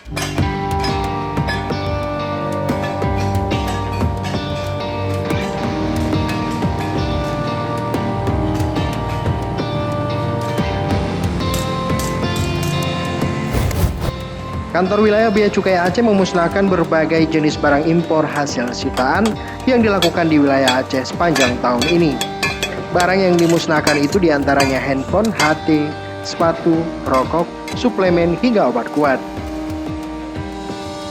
Kantor Wilayah Bea Cukai Aceh memusnahkan berbagai jenis barang impor hasil sitaan yang dilakukan di wilayah Aceh sepanjang tahun ini. Barang yang dimusnahkan itu diantaranya handphone, HP, sepatu, rokok, suplemen, hingga obat kuat.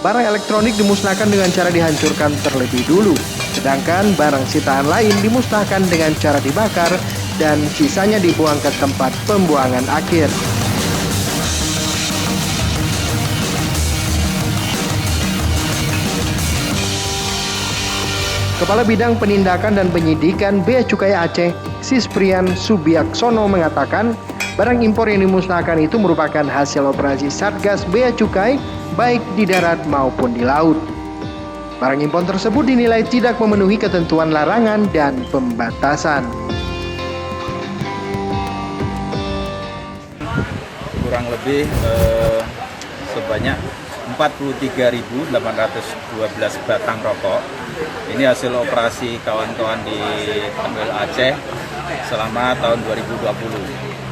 Barang elektronik dimusnahkan dengan cara dihancurkan terlebih dulu, sedangkan barang sitaan lain dimusnahkan dengan cara dibakar dan sisanya dibuang ke tempat pembuangan akhir. Kepala Bidang Penindakan dan Penyidikan Bea Cukai Aceh, Sisprian Subiaksono mengatakan, barang impor yang dimusnahkan itu merupakan hasil operasi Satgas Bea Cukai baik di darat maupun di laut. Barang impor tersebut dinilai tidak memenuhi ketentuan larangan dan pembatasan. Kurang lebih sebanyak 43.812 batang rokok. Ini hasil operasi kawan-kawan di Tanwil Aceh selama tahun 2020.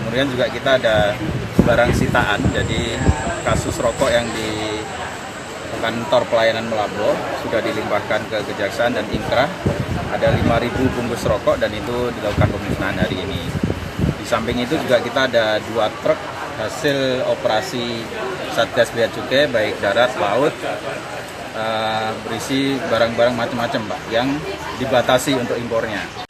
Kemudian juga kita ada barang sitaan, jadi kasus rokok yang di kantor pelayanan Melabo sudah dilimpahkan ke Kejaksaan dan Inkrah. Ada 5.000 bungkus rokok dan itu dilakukan pemusnahan hari ini. Di samping itu juga kita ada 2 truk hasil operasi Satgas Bea Cukai baik darat, laut, berisi barang-barang macam-macam Pak yang dibatasi untuk impornya.